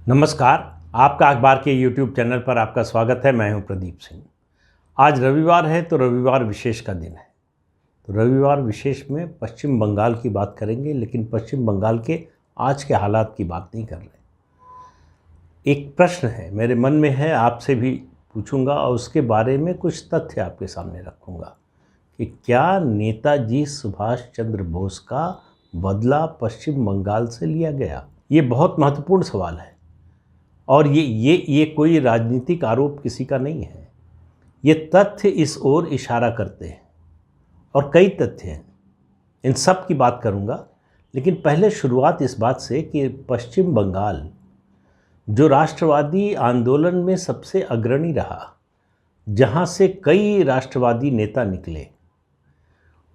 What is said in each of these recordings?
नमस्कार। आपका अखबार के YouTube चैनल पर आपका स्वागत है। मैं हूं प्रदीप सिंह। आज रविवार है तो रविवार विशेष का दिन है। तो रविवार विशेष में पश्चिम बंगाल की बात करेंगे, लेकिन पश्चिम बंगाल के आज के हालात की बात नहीं कर रहे। एक प्रश्न है मेरे मन में है, आपसे भी पूछूंगा और उसके बारे में कुछ तथ्य आपके सामने रखूंगा कि क्या नेताजी सुभाष चंद्र बोस का बदला पश्चिम बंगाल से लिया गया। ये बहुत महत्वपूर्ण सवाल है और ये कोई राजनीतिक आरोप किसी का नहीं है। ये तथ्य इस ओर इशारा करते हैं और कई तथ्य हैं, इन सब की बात करूंगा। लेकिन पहले शुरुआत इस बात से कि पश्चिम बंगाल जो राष्ट्रवादी आंदोलन में सबसे अग्रणी रहा, जहां से कई राष्ट्रवादी नेता निकले,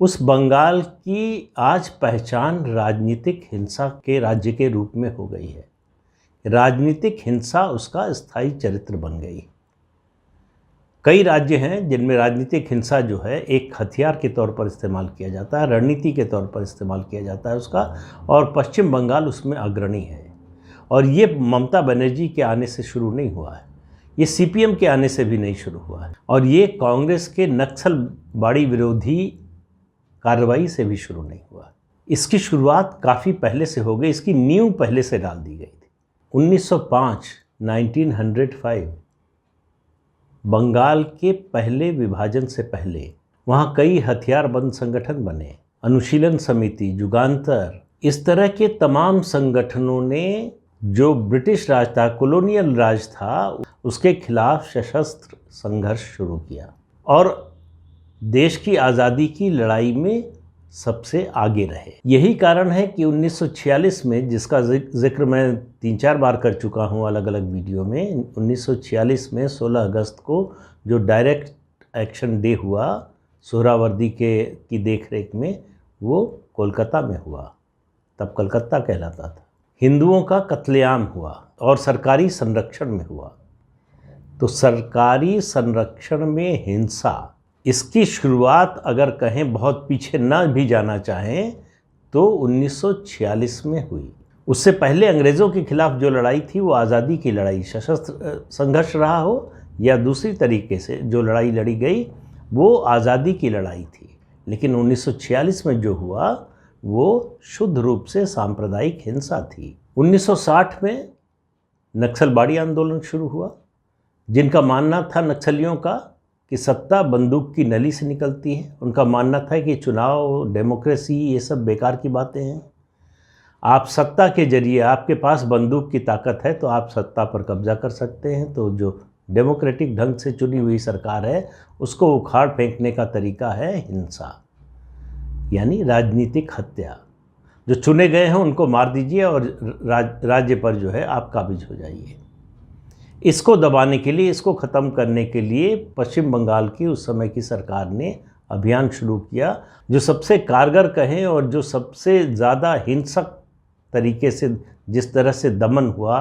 उस बंगाल की आज पहचान राजनीतिक हिंसा के राज्य के रूप में हो गई है। राजनीतिक हिंसा उसका स्थायी चरित्र बन गई। कई राज्य हैं जिनमें राजनीतिक हिंसा जो है एक हथियार के तौर पर इस्तेमाल किया जाता है, रणनीति के तौर पर इस्तेमाल किया जाता है उसका, और पश्चिम बंगाल उसमें अग्रणी है। और ये ममता बनर्जी के आने से शुरू नहीं हुआ है, ये सीपीएम के आने से भी नहीं शुरू हुआ है, और ये कांग्रेस के नक्सलवाड़ी विरोधी कार्रवाई से भी शुरू नहीं हुआ। इसकी शुरुआत काफ़ी पहले से हो गई, इसकी नींव पहले से डाल दी गई। 1905 बंगाल के पहले विभाजन से पहले वहाँ कई हथियारबंद संगठन बने, अनुशीलन समिति, जुगांतर, इस तरह के तमाम संगठनों ने जो ब्रिटिश राज था, कॉलोनियल राज था, उसके खिलाफ सशस्त्र संघर्ष शुरू किया और देश की आज़ादी की लड़ाई में सबसे आगे रहे। यही कारण है कि 1946 में, जिसका जिक्र मैं 3-4 बार कर चुका हूँ अलग अलग वीडियो में, 1946 में 16 अगस्त को जो डायरेक्ट एक्शन डे हुआ सोहरावर्दी की देखरेख में, वो कोलकाता में हुआ। तब कलकत्ता कहलाता था। हिंदुओं का कत्लेआम हुआ और सरकारी संरक्षण में हुआ। तो सरकारी संरक्षण में हिंसा, इसकी शुरुआत अगर कहें बहुत पीछे न भी जाना चाहें तो 1946 में हुई। उससे पहले अंग्रेज़ों के खिलाफ जो लड़ाई थी वो आज़ादी की लड़ाई, सशस्त्र संघर्ष रहा हो या दूसरी तरीके से जो लड़ाई लड़ी गई वो आज़ादी की लड़ाई थी। लेकिन 1946 में जो हुआ वो शुद्ध रूप से सांप्रदायिक हिंसा थी। 1960 में नक्सलवाड़ी आंदोलन शुरू हुआ, जिनका मानना था नक्सलियों का कि सत्ता बंदूक की नली से निकलती है। उनका मानना था कि चुनाव, डेमोक्रेसी, ये सब बेकार की बातें हैं। आप सत्ता के जरिए, आपके पास बंदूक की ताकत है तो आप सत्ता पर कब्जा कर सकते हैं। तो जो डेमोक्रेटिक ढंग से चुनी हुई सरकार है उसको उखाड़ फेंकने का तरीका है हिंसा, यानी राजनीतिक हत्या। जो चुने गए हैं उनको मार दीजिए और राज्य पर जो है आप काबिज हो जाइए। इसको दबाने के लिए, इसको ख़त्म करने के लिए पश्चिम बंगाल की उस समय की सरकार ने अभियान शुरू किया। जो सबसे कारगर कहें और जो सबसे ज़्यादा हिंसक तरीके से जिस तरह से दमन हुआ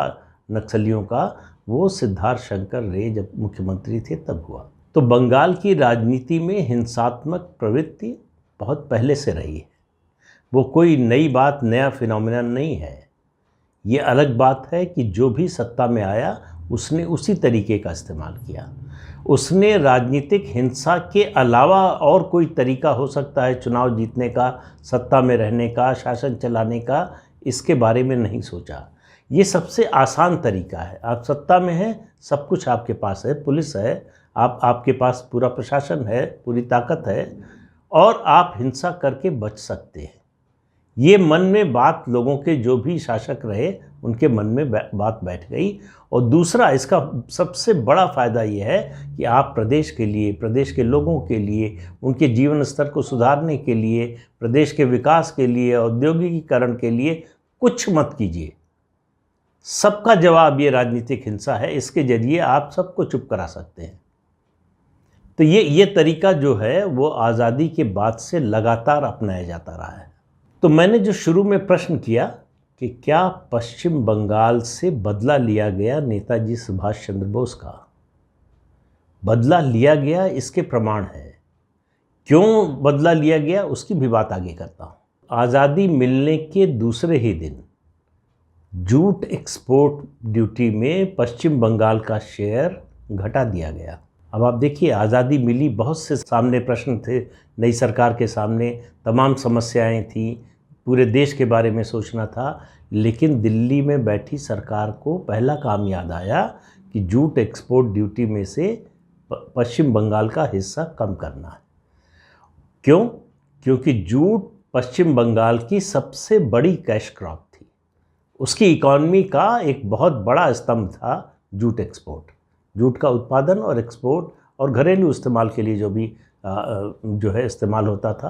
नक्सलियों का, वो सिद्धार्थ शंकर रे जब मुख्यमंत्री थे तब हुआ। तो बंगाल की राजनीति में हिंसात्मक प्रवृत्ति बहुत पहले से रही है। वो कोई नई बात, नया फिनोमिना नहीं है। ये अलग बात है कि जो भी सत्ता में आया उसने उसी तरीके का इस्तेमाल किया। उसने राजनीतिक हिंसा के अलावा और कोई तरीका हो सकता है चुनाव जीतने का, सत्ता में रहने का, शासन चलाने का, इसके बारे में नहीं सोचा। ये सबसे आसान तरीका है। आप सत्ता में हैं, सब कुछ आपके पास है, पुलिस है, आपके पास पूरा प्रशासन है, पूरी ताकत है, और आप हिंसा करके बच सकते हैं। ये मन में बात लोगों के, जो भी शासक रहे, उनके मन में बात बैठ गई। और दूसरा, इसका सबसे बड़ा फ़ायदा ये है कि आप प्रदेश के लिए, प्रदेश के लोगों के लिए, उनके जीवन स्तर को सुधारने के लिए, प्रदेश के विकास के लिए, औद्योगिकीकरण के लिए कुछ मत कीजिए। सबका जवाब ये राजनीतिक हिंसा है। इसके जरिए आप सबको चुप करा सकते हैं। तो ये तरीका जो है वो आज़ादी के बाद से लगातार अपनाया जाता रहा है। तो मैंने जो शुरू में प्रश्न किया कि क्या पश्चिम बंगाल से बदला लिया गया नेताजी सुभाष चंद्र बोस का, बदला लिया गया, इसके प्रमाण है। क्यों बदला लिया गया उसकी भी बात आगे करता हूँ। आज़ादी मिलने के दूसरे ही दिन जूट एक्सपोर्ट ड्यूटी में पश्चिम बंगाल का शेयर घटा दिया गया। अब आप देखिए, आज़ादी मिली, बहुत से सामने प्रश्न थे नई सरकार के सामने, तमाम समस्याएं थी, पूरे देश के बारे में सोचना था, लेकिन दिल्ली में बैठी सरकार को पहला काम याद आया कि जूट एक्सपोर्ट ड्यूटी में से पश्चिम बंगाल का हिस्सा कम करना है। क्यों? क्योंकि जूट पश्चिम बंगाल की सबसे बड़ी कैश क्रॉप थी। उसकी इकॉनमी का एक बहुत बड़ा स्तंभ था जूट एक्सपोर्ट, जूट का उत्पादन और एक्सपोर्ट, और घरेलू इस्तेमाल के लिए जो भी जो है इस्तेमाल होता था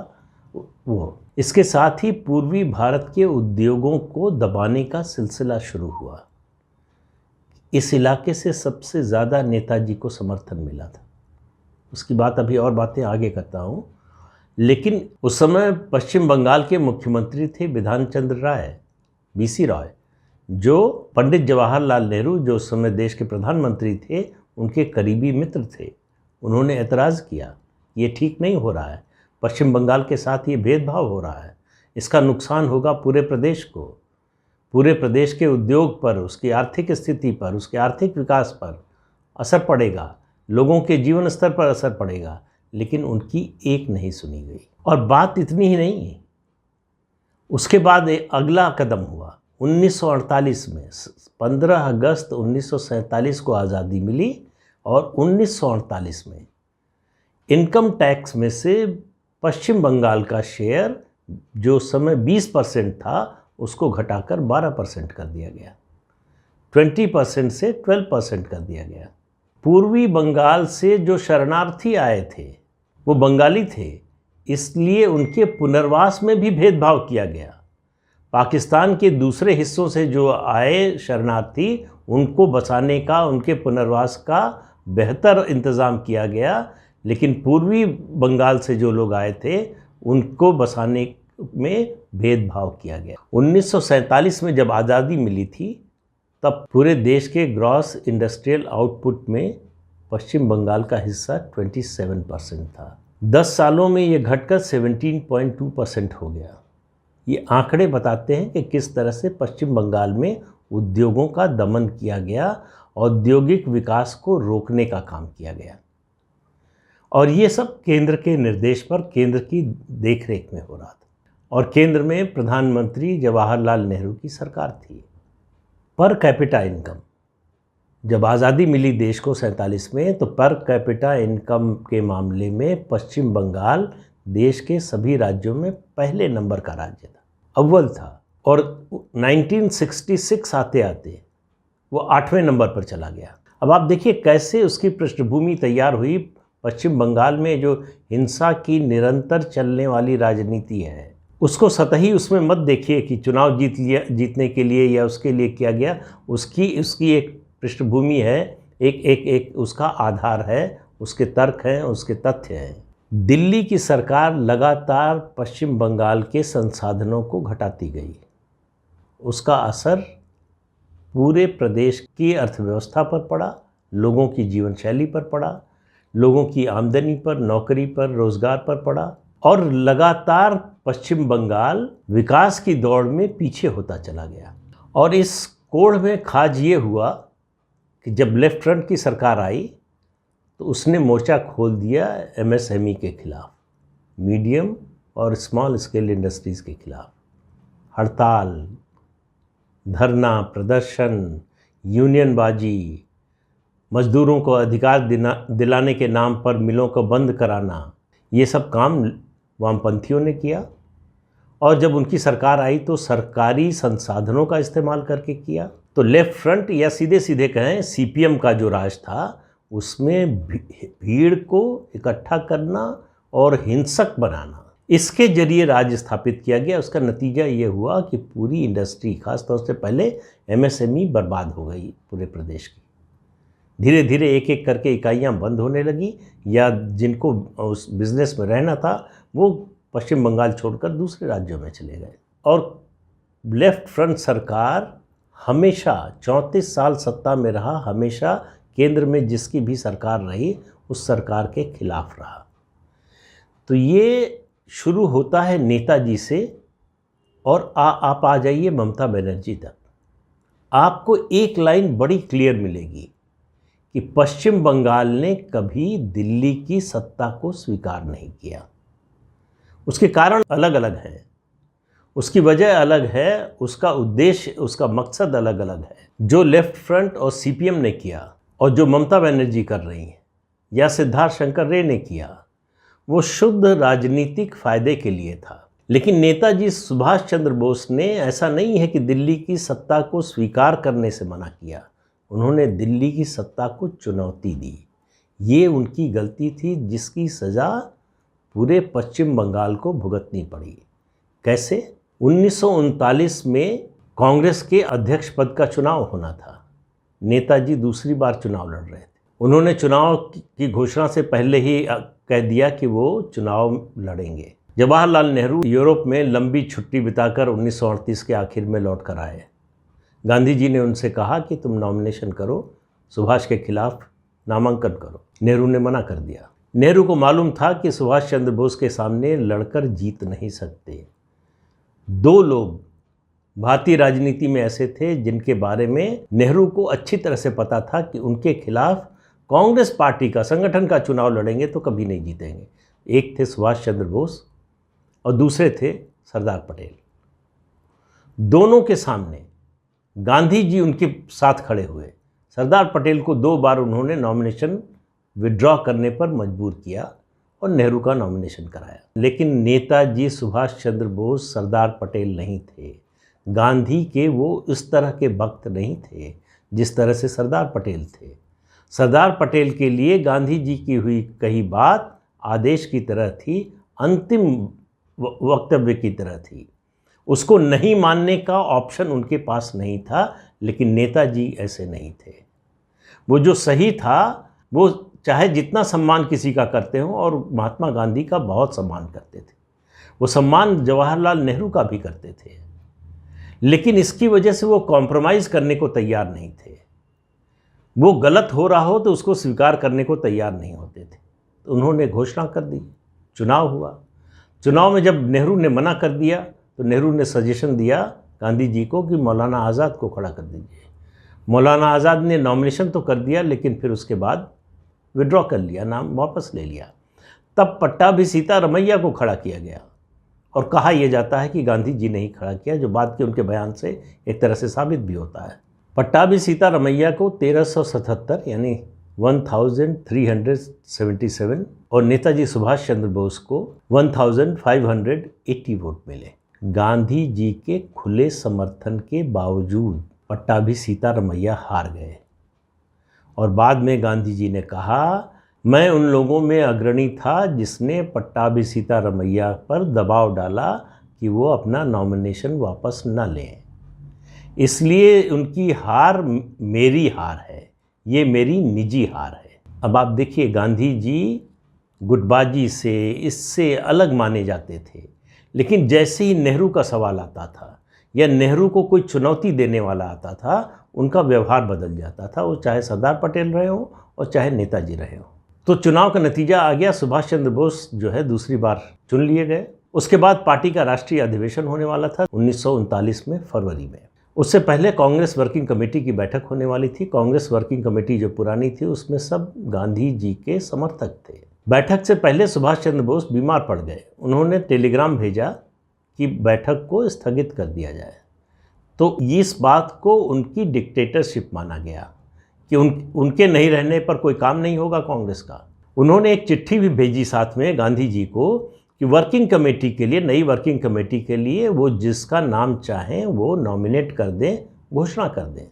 वो। इसके साथ ही पूर्वी भारत के उद्योगों को दबाने का सिलसिला शुरू हुआ। इस इलाके से सबसे ज़्यादा नेताजी को समर्थन मिला था। उसकी बात अभी और बातें आगे करता हूँ, लेकिन उस समय पश्चिम बंगाल के मुख्यमंत्री थे बिधान चंद्र राय, बीसी रॉय, जो पंडित जवाहरलाल नेहरू, जो उस समय देश के प्रधानमंत्री थे, उनके करीबी मित्र थे। उन्होंने एतराज़ किया, ये ठीक नहीं हो रहा है, पश्चिम बंगाल के साथ ये भेदभाव हो रहा है, इसका नुकसान होगा पूरे प्रदेश को, पूरे प्रदेश के उद्योग पर, उसकी आर्थिक स्थिति पर, उसके आर्थिक विकास पर असर पड़ेगा, लोगों के जीवन स्तर पर असर पड़ेगा। लेकिन उनकी एक नहीं सुनी गई। और बात इतनी ही नहीं, उसके बाद अगला कदम हुआ 1948 में। 15 अगस्त 1947 को आज़ादी मिली और 1948 में इनकम टैक्स में से पश्चिम बंगाल का शेयर, जो उस समय 20% था, उसको घटाकर 12% कर दिया गया, 20% से 12% कर दिया गया। पूर्वी बंगाल से जो शरणार्थी आए थे वो बंगाली थे, इसलिए उनके पुनर्वास में भी भेदभाव किया गया। पाकिस्तान के दूसरे हिस्सों से जो आए शरणार्थी, उनको बसाने का, उनके पुनर्वास का बेहतर इंतज़ाम किया गया, लेकिन पूर्वी बंगाल से जो लोग आए थे उनको बसाने में भेदभाव किया गया। 1947 में जब आज़ादी मिली थी, तब पूरे देश के ग्रॉस इंडस्ट्रियल आउटपुट में पश्चिम बंगाल का हिस्सा 27% था। 10 सालों में ये घटकर 17.2% हो गया। ये आंकड़े बताते हैं कि किस तरह से पश्चिम बंगाल में उद्योगों का दमन किया गया, औद्योगिक विकास को रोकने का काम किया गया, और ये सब केंद्र के निर्देश पर, केंद्र की देखरेख में हो रहा था। और केंद्र में प्रधानमंत्री जवाहरलाल नेहरू की सरकार थी। पर कैपिटा इनकम, जब आज़ादी मिली देश को 47 में, तो पर कैपिटा इनकम के मामले में पश्चिम बंगाल देश के सभी राज्यों में पहले नंबर का राज्य था, अव्वल था। और 1966 आते आते वो 8वें नंबर पर चला गया। अब आप देखिए कैसे उसकी पृष्ठभूमि तैयार हुई। पश्चिम बंगाल में जो हिंसा की निरंतर चलने वाली राजनीति है, उसको सतही उसमें मत देखिए कि चुनाव जीतने के लिए या उसके लिए किया गया। उसकी एक पृष्ठभूमि है, एक उसका आधार है, उसके तर्क हैं, उसके तथ्य हैं। दिल्ली की सरकार लगातार पश्चिम बंगाल के संसाधनों को घटाती गई। उसका असर पूरे प्रदेश की अर्थव्यवस्था पर पड़ा, लोगों की जीवन शैली पर पड़ा, लोगों की आमदनी पर, नौकरी पर, रोजगार पर पड़ा, और लगातार पश्चिम बंगाल विकास की दौड़ में पीछे होता चला गया। और इस कोढ़ में खाज ये हुआ कि जब लेफ्ट फ्रंट की सरकार आई तो उसने मोर्चा खोल दिया एमएसएमई के खिलाफ, मीडियम और स्मॉल स्केल इंडस्ट्रीज़ के खिलाफ। हड़ताल, धरना प्रदर्शन, यूनियनबाजी, मजदूरों को अधिकार दिलाने के नाम पर मिलों को बंद कराना, ये सब काम वामपंथियों ने किया। और जब उनकी सरकार आई तो सरकारी संसाधनों का इस्तेमाल करके किया। तो लेफ्ट फ्रंट, या सीधे सीधे कहें सीपीएम का जो राज था, उसमें भीड़ को इकट्ठा करना और हिंसक बनाना, इसके जरिए राज स्थापित किया गया। उसका नतीजा ये हुआ कि पूरी इंडस्ट्री, खासतौर से पहले एमएसएमई, बर्बाद हो गई पूरे प्रदेश की। धीरे धीरे एक एक करके इकाइयां बंद होने लगी, या जिनको उस बिज़नेस में रहना था वो पश्चिम बंगाल छोड़कर दूसरे राज्यों में चले गए। और लेफ्ट फ्रंट सरकार हमेशा 34 साल सत्ता में रहा, हमेशा केंद्र में जिसकी भी सरकार रही उस सरकार के खिलाफ रहा। तो ये शुरू होता है नेताजी से, और आप आ जाइए ममता बनर्जी तक। आपको एक लाइन बड़ी क्लियर मिलेगी कि पश्चिम बंगाल ने कभी दिल्ली की सत्ता को स्वीकार नहीं किया। उसके कारण अलग अलग हैं, उसकी वजह अलग है, उसका उद्देश्य, उसका मकसद अलग अलग है। जो लेफ्ट फ्रंट और सीपीएम ने किया और जो ममता बनर्जी कर रही हैं या सिद्धार्थ शंकर रे ने किया, वो शुद्ध राजनीतिक फायदे के लिए था। लेकिन नेताजी सुभाष चंद्र बोस ने ऐसा नहीं है कि दिल्ली की सत्ता को स्वीकार करने से मना किया, उन्होंने दिल्ली की सत्ता को चुनौती दी। ये उनकी गलती थी जिसकी सज़ा पूरे पश्चिम बंगाल को भुगतनी पड़ी। कैसे? 1939 में कांग्रेस के अध्यक्ष पद का चुनाव होना था। नेताजी दूसरी बार चुनाव लड़ रहे थे। उन्होंने चुनाव की घोषणा से पहले ही कह दिया कि वो चुनाव लड़ेंगे। जवाहरलाल नेहरू यूरोप में लंबी छुट्टी बिताकर 1938 के आखिर में लौट कर आए। गांधी जी ने उनसे कहा कि तुम नॉमिनेशन करो, सुभाष के खिलाफ नामांकन करो। नेहरू ने मना कर दिया। नेहरू को मालूम था कि सुभाष चंद्र बोस के सामने लड़कर जीत नहीं सकते। दो लोग भारतीय राजनीति में ऐसे थे जिनके बारे में नेहरू को अच्छी तरह से पता था कि उनके खिलाफ कांग्रेस पार्टी का संगठन का चुनाव लड़ेंगे तो कभी नहीं जीतेंगे। एक थे सुभाष चंद्र बोस और दूसरे थे सरदार पटेल। दोनों के सामने गांधी जी उनके साथ खड़े हुए। सरदार पटेल को 2 बार उन्होंने नॉमिनेशन विड्रॉ करने पर मजबूर किया और नेहरू का नॉमिनेशन कराया। लेकिन नेताजी सुभाष चंद्र बोस सरदार पटेल नहीं थे। गांधी के वो इस तरह के भक्त नहीं थे जिस तरह से सरदार पटेल थे। सरदार पटेल के लिए गांधी जी की हुई कही बात आदेश की तरह थी, अंतिम वक्तव्य की तरह थी। उसको नहीं मानने का ऑप्शन उनके पास नहीं था। लेकिन नेताजी ऐसे नहीं थे। वो जो सही था, वो चाहे जितना सम्मान किसी का करते हो, और महात्मा गांधी का बहुत सम्मान करते थे, वो सम्मान जवाहरलाल नेहरू का भी करते थे। लेकिन इसकी वजह से वो कॉम्प्रोमाइज़ करने को तैयार नहीं थे। वो गलत हो रहा हो तो उसको स्वीकार करने को तैयार नहीं होते थे। तो उन्होंने घोषणा कर दी, चुनाव हुआ। चुनाव में जब नेहरू ने मना कर दिया तो नेहरू ने सजेशन दिया गांधी जी को कि मौलाना आज़ाद को खड़ा कर दीजिए। मौलाना आज़ाद ने नॉमिनेशन तो कर दिया, लेकिन फिर उसके बाद विड्रॉ कर लिया, नाम वापस ले लिया। तब पट्टाभी सीतारमैया को खड़ा किया गया और कहा यह जाता है कि गांधी जी ने ही खड़ा किया, जो बाद के उनके बयान से एक तरह से साबित भी होता है। पट्टाभी सीतारमैया को 1377 यानी 1377 और नेताजी सुभाष चंद्र बोस को 1580 वोट मिले। गांधी जी के खुले समर्थन के बावजूद पट्टाभी सीतारमैया हार गए और बाद में गांधी जी ने कहा, मैं उन लोगों में अग्रणी था जिसने पट्टाभी सीतारमैया पर दबाव डाला कि वो अपना नॉमिनेशन वापस न लें। इसलिए उनकी हार मेरी हार है, ये मेरी निजी हार है। अब आप देखिए, गांधी जी गुटबाजी से, इससे अलग माने जाते थे। लेकिन जैसे ही नेहरू का सवाल आता था या नेहरू को कोई चुनौती देने वाला आता था, उनका व्यवहार बदल जाता था। वो चाहे सरदार पटेल रहे हो और चाहे नेताजी रहे हो। तो चुनाव का नतीजा आ गया, सुभाष चंद्र बोस जो है दूसरी बार चुन लिए गए। उसके बाद पार्टी का राष्ट्रीय अधिवेशन होने वाला था 1939 में फरवरी में। उससे पहले कांग्रेस वर्किंग कमेटी की बैठक होने वाली थी। कांग्रेस वर्किंग कमेटी जो पुरानी थी उसमें सब गांधी जी के समर्थक थे। बैठक से पहले सुभाष चंद्र बोस बीमार पड़ गए। उन्होंने टेलीग्राम भेजा कि बैठक को स्थगित कर दिया जाए। तो इस बात को उनकी डिक्टेटरशिप माना गया कि उनके नहीं रहने पर कोई काम नहीं होगा कांग्रेस का। उन्होंने एक चिट्ठी भी भेजी साथ में गांधी जी को कि वर्किंग कमेटी के लिए, नई वर्किंग कमेटी के लिए वो जिसका नाम चाहें वो नॉमिनेट कर दें, घोषणा कर दें।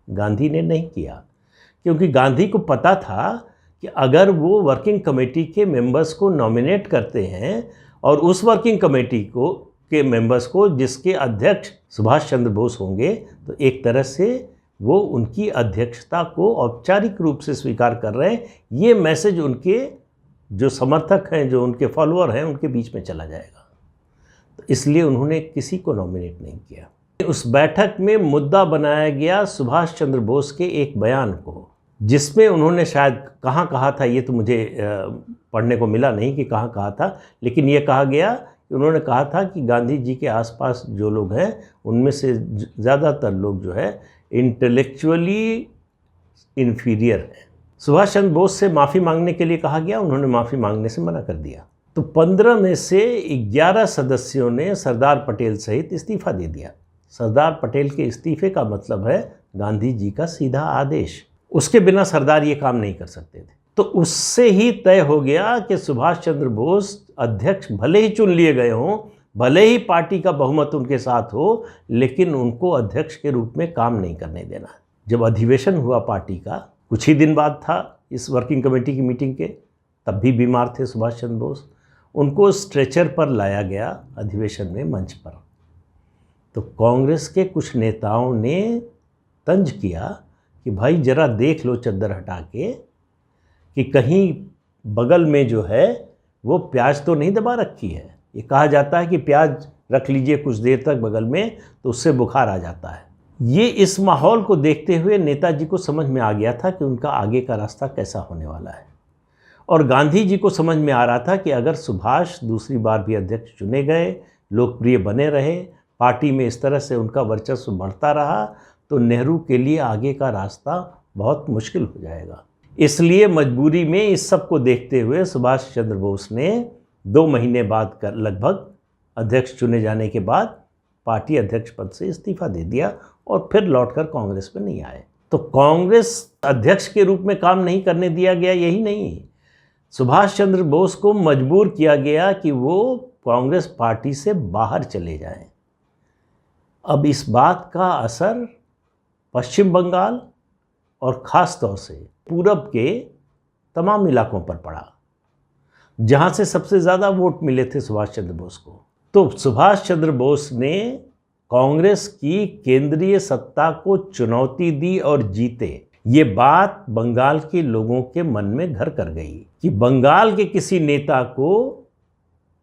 गांधी ने नहीं किया, क्योंकि गांधी को पता था कि अगर वो वर्किंग कमेटी के मेंबर्स को नॉमिनेट करते हैं और उस वर्किंग कमेटी के मेंबर्स को जिसके अध्यक्ष सुभाष चंद्र बोस होंगे, तो एक तरह से वो उनकी अध्यक्षता को औपचारिक रूप से स्वीकार कर रहे हैं। ये मैसेज उनके जो समर्थक हैं, जो उनके फॉलोअर हैं, उनके बीच में चला जाएगा। तो इसलिए उन्होंने किसी को नॉमिनेट नहीं किया। उस बैठक में मुद्दा बनाया गया सुभाष चंद्र बोस के एक बयान को, जिसमें उन्होंने शायद कहाँ कहा था, ये तो मुझे पढ़ने को मिला नहीं कि कहाँ कहा था, लेकिन ये कहा गया कि उन्होंने कहा था कि गांधी जी के आसपास जो लोग हैं उनमें से ज़्यादातर लोग जो है इंटेलेक्चुअली इन्फीरियर हैं। सुभाष चंद्र बोस से माफ़ी मांगने के लिए कहा गया, उन्होंने माफ़ी मांगने से मना कर दिया। तो 15 में से 11 सदस्यों ने सरदार पटेल सहित इस्तीफा दे दिया। सरदार पटेल के इस्तीफे का मतलब है गांधी जी का सीधा आदेश, उसके बिना सरदार ये काम नहीं कर सकते थे। तो उससे ही तय हो गया कि सुभाष चंद्र बोस अध्यक्ष भले ही चुन लिए गए हों, भले ही पार्टी का बहुमत उनके साथ हो, लेकिन उनको अध्यक्ष के रूप में काम नहीं करने देना। जब अधिवेशन हुआ पार्टी का, कुछ ही दिन बाद था इस वर्किंग कमेटी की मीटिंग के, तब भी बीमार थे सुभाष चंद्र बोस, उनको स्ट्रेचर पर लाया गया अधिवेशन में मंच पर। तो कांग्रेस के कुछ नेताओं ने तंज किया कि भाई जरा देख लो चद्दर हटा के कि कहीं बगल में जो है वो प्याज तो नहीं दबा रखी है। ये कहा जाता है कि प्याज रख लीजिए कुछ देर तक बगल में तो उससे बुखार आ जाता है। ये इस माहौल को देखते हुए नेताजी को समझ में आ गया था कि उनका आगे का रास्ता कैसा होने वाला है, और गांधी जी को समझ में आ रहा था कि अगर सुभाष दूसरी बार भी अध्यक्ष चुने गए, लोकप्रिय बने रहे, पार्टी में इस तरह से उनका वर्चस्व बढ़ता रहा, तो नेहरू के लिए आगे का रास्ता बहुत मुश्किल हो जाएगा। इसलिए मजबूरी में इस सब को देखते हुए सुभाष चंद्र बोस ने 2 महीने बाद कर लगभग अध्यक्ष चुने जाने के बाद पार्टी अध्यक्ष पद से इस्तीफा दे दिया और फिर लौटकर कांग्रेस में नहीं आए। तो कांग्रेस अध्यक्ष के रूप में काम नहीं करने दिया गया, यही नहीं, सुभाष चंद्र बोस को मजबूर किया गया कि वो कांग्रेस पार्टी से बाहर चले जाएं। अब इस बात का असर पश्चिम बंगाल और ख़ास तौर से पूरब के तमाम इलाकों पर पड़ा, जहां से सबसे ज़्यादा वोट मिले थे सुभाष चंद्र बोस को। तो सुभाष चंद्र बोस ने कांग्रेस की केंद्रीय सत्ता को चुनौती दी और जीते। ये बात बंगाल के लोगों के मन में घर कर गई कि बंगाल के किसी नेता को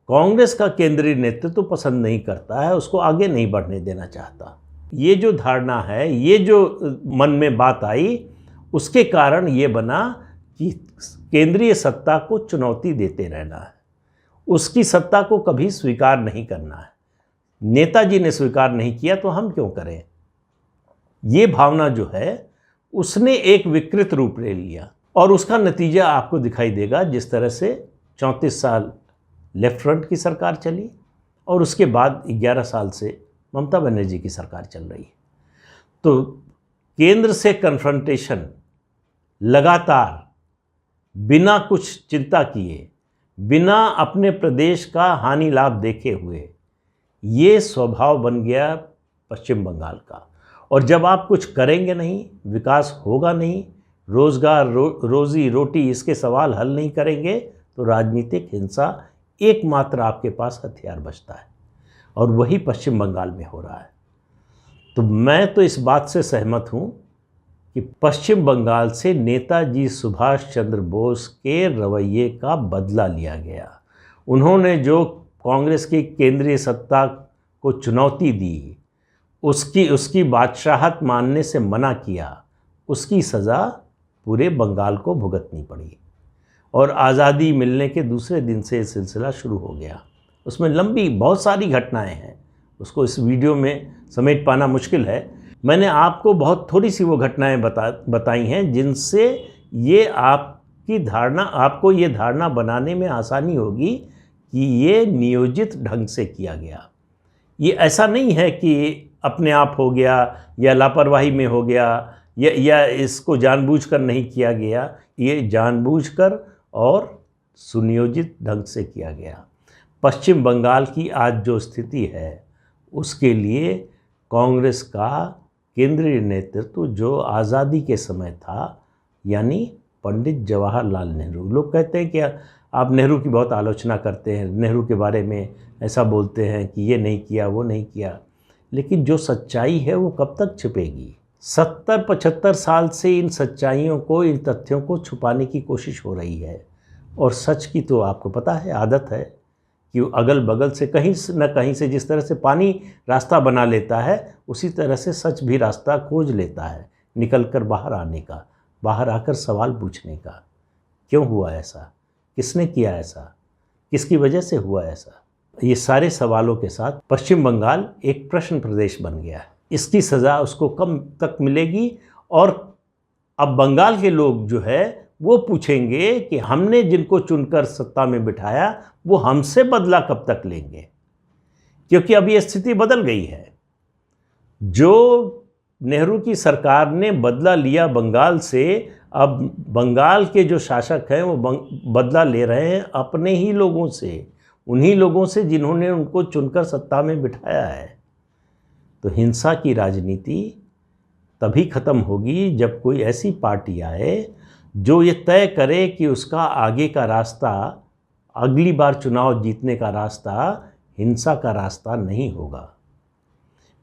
कांग्रेस का केंद्रीय नेतृत्व पसंद नहीं करता है, उसको आगे नहीं बढ़ने देना चाहता। ये जो धारणा है, ये जो मन में बात आई, उसके कारण ये बना कि केंद्रीय सत्ता को चुनौती देते रहना है, उसकी सत्ता को कभी स्वीकार नहीं करना है। नेताजी ने स्वीकार नहीं किया तो हम क्यों करें। ये भावना जो है उसने एक विकृत रूप ले लिया, और उसका नतीजा आपको दिखाई देगा जिस तरह से 34 साल लेफ्ट फ्रंट की सरकार चली और उसके बाद 11 साल से ममता बनर्जी की सरकार चल रही है। तो केंद्र से कन्फ्रंटेशन लगातार, बिना कुछ चिंता किए, बिना अपने प्रदेश का हानि लाभ देखे हुए, ये स्वभाव बन गया पश्चिम बंगाल का। और जब आप कुछ करेंगे नहीं, विकास होगा नहीं, रोज़गार रोज़ी रोटी इसके सवाल हल नहीं करेंगे, तो राजनीतिक हिंसा एकमात्र आपके पास हथियार बचता है, और वही पश्चिम बंगाल में हो रहा है। तो मैं तो इस बात से सहमत हूँ कि पश्चिम बंगाल से नेताजी सुभाष चंद्र बोस के रवैये का बदला लिया गया। उन्होंने जो कांग्रेस की केंद्रीय सत्ता को चुनौती दी, उसकी बादशाहत मानने से मना किया, उसकी सज़ा पूरे बंगाल को भुगतनी पड़ी। और आज़ादी मिलने के दूसरे दिन से ये सिलसिला शुरू हो गया। उसमें लंबी बहुत सारी घटनाएं हैं, उसको इस वीडियो में समेट पाना मुश्किल है। मैंने आपको बहुत थोड़ी सी वो घटनाएं बताई हैं जिनसे ये आपको ये धारणा बनाने में आसानी होगी कि ये नियोजित ढंग से किया गया। ये ऐसा नहीं है कि अपने आप हो गया या लापरवाही में हो गया या इसको जानबूझकर नहीं किया गया। ये जानबूझकर और सुनियोजित ढंग से किया गया। पश्चिम बंगाल की आज जो स्थिति है उसके लिए कांग्रेस का केंद्रीय नेतृत्व जो आज़ादी के समय था, यानी पंडित जवाहरलाल नेहरू। लोग कहते हैं कि आप नेहरू की बहुत आलोचना करते हैं, नेहरू के बारे में ऐसा बोलते हैं कि ये नहीं किया वो नहीं किया, लेकिन जो सच्चाई है वो कब तक छिपेगी। 70-75 साल से इन सच्चाइयों को, इन तथ्यों को छुपाने की कोशिश हो रही है। और सच की तो आपको पता है आदत है कि अगल बगल से कहीं न कहीं से, जिस तरह से पानी रास्ता बना लेता है, उसी तरह से सच भी रास्ता खोज लेता है निकल कर बाहर आने का, बाहर आकर सवाल पूछने का। क्यों हुआ ऐसा, किसने किया ऐसा, किसकी वजह से हुआ ऐसा। ये सारे सवालों के साथ पश्चिम बंगाल एक प्रश्न प्रदेश बन गया है। इसकी सज़ा उसको कम तक मिलेगी। और अब बंगाल के लोग जो है वो पूछेंगे कि हमने जिनको चुनकर सत्ता में बिठाया वो हमसे बदला कब तक लेंगे, क्योंकि अब ये स्थिति बदल गई है। जो नेहरू की सरकार ने बदला लिया बंगाल से, अब बंगाल के जो शासक हैं वो बदला ले रहे हैं अपने ही लोगों से, उन्हीं लोगों से जिन्होंने उनको चुनकर सत्ता में बिठाया है। तो हिंसा की राजनीति तभी ख़त्म होगी जब कोई ऐसी पार्टी आए जो ये तय करे कि उसका आगे का रास्ता, अगली बार चुनाव जीतने का रास्ता हिंसा का रास्ता नहीं होगा।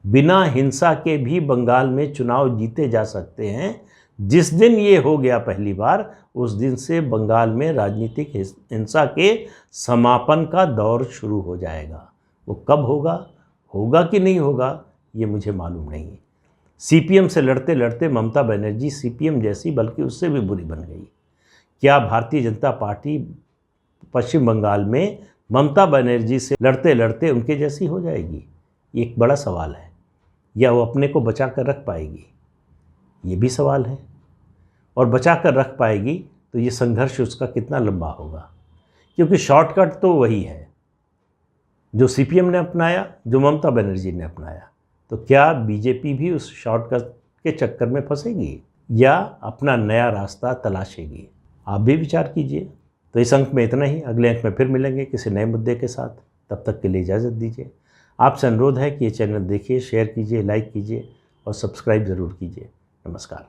बिना हिंसा के भी बंगाल में चुनाव जीते जा सकते हैं। जिस दिन ये हो गया पहली बार, उस दिन से बंगाल में राजनीतिक हिंसा के समापन का दौर शुरू हो जाएगा। वो कब होगा कि नहीं होगा ये मुझे मालूम नहीं। सीपीएम से लड़ते लड़ते ममता बनर्जी सीपीएम जैसी बल्कि उससे भी बुरी बन गई। क्या भारतीय जनता पार्टी पश्चिम बंगाल में ममता बनर्जी से लड़ते लड़ते उनके जैसी हो जाएगी? ये एक बड़ा सवाल है। या वो अपने को बचा कर रख पाएगी? ये भी सवाल है। और बचा कर रख पाएगी तो ये संघर्ष उसका कितना लंबा होगा, क्योंकि शॉर्टकट तो वही है जो सीपीएम ने अपनाया, जो ममता बनर्जी ने अपनाया। तो क्या बीजेपी भी उस शॉर्टकट के चक्कर में फंसेगी या अपना नया रास्ता तलाशेगी? आप भी विचार कीजिए। तो इस अंक में इतना ही। अगले अंक में फिर मिलेंगे किसी नए मुद्दे के साथ। तब तक के लिए इजाज़त दीजिए। आपसे अनुरोध है कि ये चैनल देखिए, शेयर कीजिए, लाइक कीजिए और सब्सक्राइब ज़रूर कीजिए। नमस्कार।